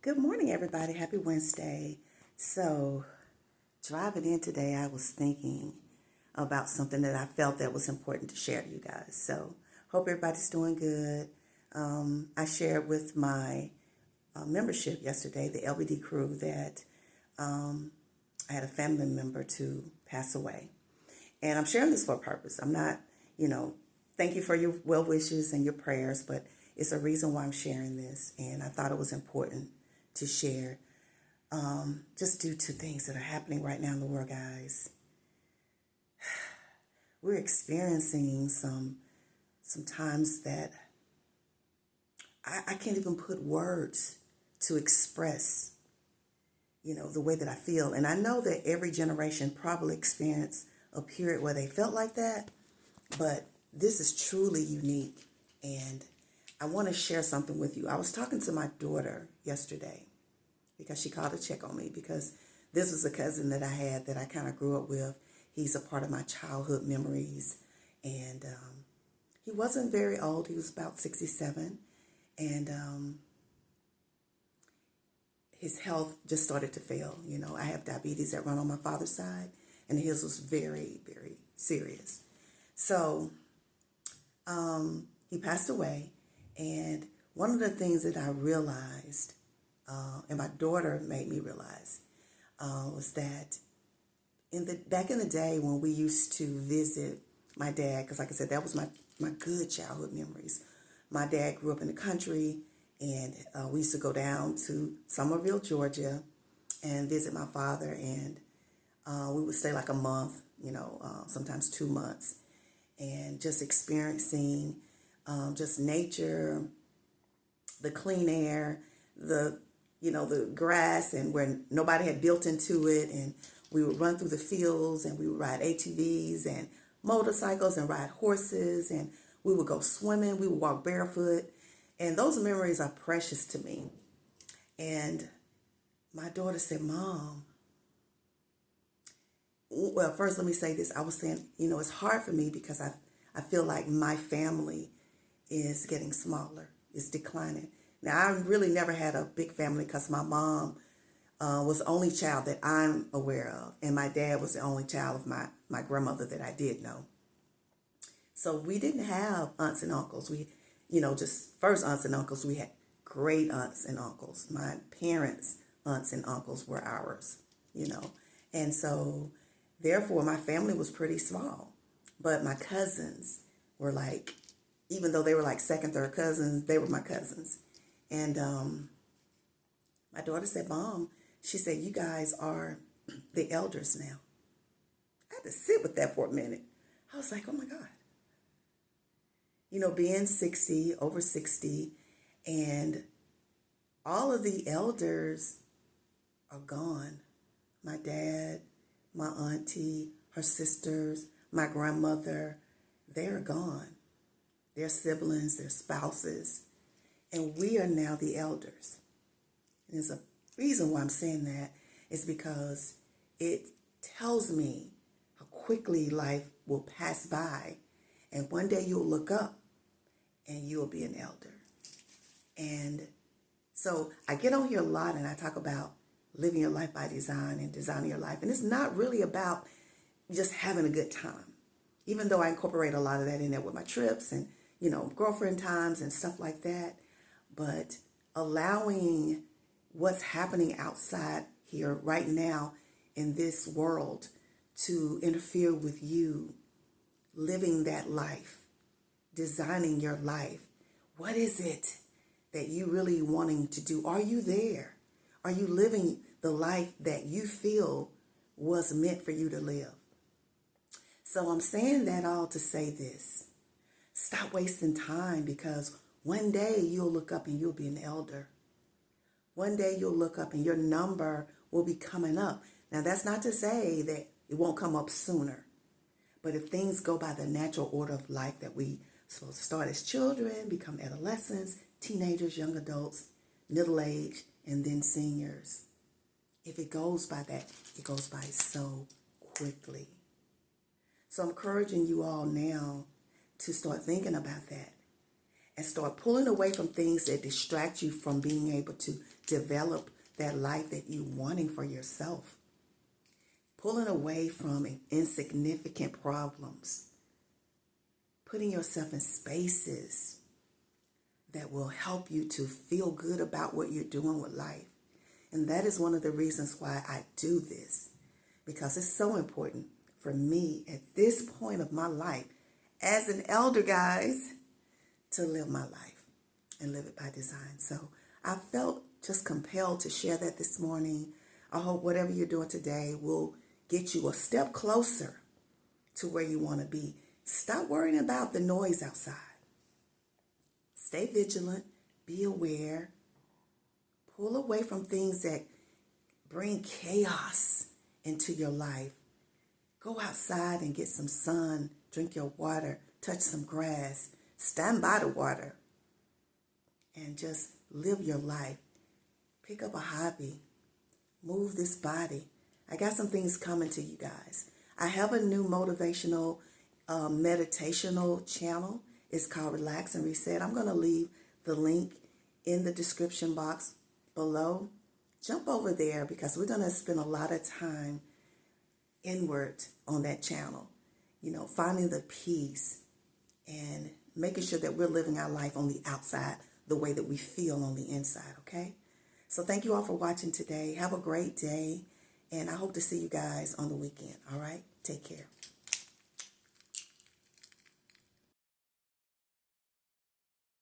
Good morning, everybody. Happy Wednesday. So, driving in today, I was thinking about something that I felt that was important to share to you guys. So, hope everybody's doing good. I shared with my membership yesterday, the LBD crew, that I had a family member to pass away. And I'm sharing this for a purpose. I'm not, thank you for your well wishes and your prayers, but it's a reason why I'm sharing this. And I thought it was important to share just due to things that are happening right now in the world, guys. We're experiencing some times that I can't even put words to express, the way that I feel. And I know that every generation probably experienced a period where they felt like that, but this is truly unique. And I want to share something with you. I was talking to my daughter yesterday because she called to check on me, because this was a cousin that I had that I kind of grew up with. He's a part of my childhood memories. And he wasn't very old. He was about 67. And his health just started to fail. I have diabetes that run on my father's side, and his was very, very serious. So he passed away. And one of the things that I realized, and my daughter made me realize, was that back in the day when we used to visit my dad, because like I said, that was my good childhood memories. My dad grew up in the country, and we used to go down to Somerville, Georgia, and visit my father, and we would stay like a month, sometimes 2 months, and just experiencing just nature, the clean air, the grass, and where nobody had built into it. And we would run through the fields, and we would ride ATVs and motorcycles and ride horses, and we would go swimming. We would walk barefoot. And those memories are precious to me. And my daughter said, Mom, well, first let me say this. I was saying, it's hard for me because I feel like my family is getting smaller. It's declining. Now, I really never had a big family because my mom was the only child that I'm aware of. And my dad was the only child of my grandmother that I did know. So we didn't have aunts and uncles. We, just first aunts and uncles. We had great aunts and uncles. My parents' aunts and uncles were ours, And so, therefore, my family was pretty small. But my cousins were like, even though they were like second, third cousins, they were my cousins. And my daughter said, Mom, she said, you guys are the elders now. I had to sit with that for a minute. I was like, oh my God. Being 60, over 60, and all of the elders are gone. My dad, my auntie, her sisters, my grandmother, they're gone. Their siblings, their spouses, and we are now the elders. And there's a reason why I'm saying that is because it tells me how quickly life will pass by, and one day you'll look up and you'll be an elder. And so I get on here a lot and I talk about living your life by design and designing your life. And it's not really about just having a good time, even though I incorporate a lot of that in there with my trips and, girlfriend times and stuff like that. But allowing what's happening outside here right now in this world to interfere with you living that life, designing your life. What is it that you really wanting to do? Are you there? Are you living the life that you feel was meant for you to live? So I'm saying that all to say this. Stop wasting time, because one day you'll look up and you'll be an elder. One day you'll look up and your number will be coming up. Now, that's not to say that it won't come up sooner. But if things go by the natural order of life that we supposed to start as children, become adolescents, teenagers, young adults, middle age, and then seniors. If it goes by that, it goes by so quickly. So I'm encouraging you all now to start thinking about that and start pulling away from things that distract you from being able to develop that life that you're wanting for yourself. Pulling away from insignificant problems. Putting yourself in spaces that will help you to feel good about what you're doing with life. And that is one of the reasons why I do this, because it's so important for me at this point of my life as an elder, guys, to live my life and live it by design. So I felt just compelled to share that this morning. I hope whatever you're doing today will get you a step closer to where you want to be. Stop worrying about the noise outside. Stay vigilant, be aware, pull away from things that bring chaos into your life. Go outside and get some sun, drink your water, touch some grass, stand by the water, and just live your life. Pick up a hobby, move this body. I got some things coming to you guys. I have a new motivational meditational channel. It's called Relax and Reset. I'm going to leave the link in the description box below. Jump over there because we're going to spend a lot of time inward on that channel. You know, finding the peace and making sure that we're living our life on the outside the way that we feel on the inside, okay? So thank you all for watching today. Have a great day, and I hope to see you guys on the weekend, all right? Take care.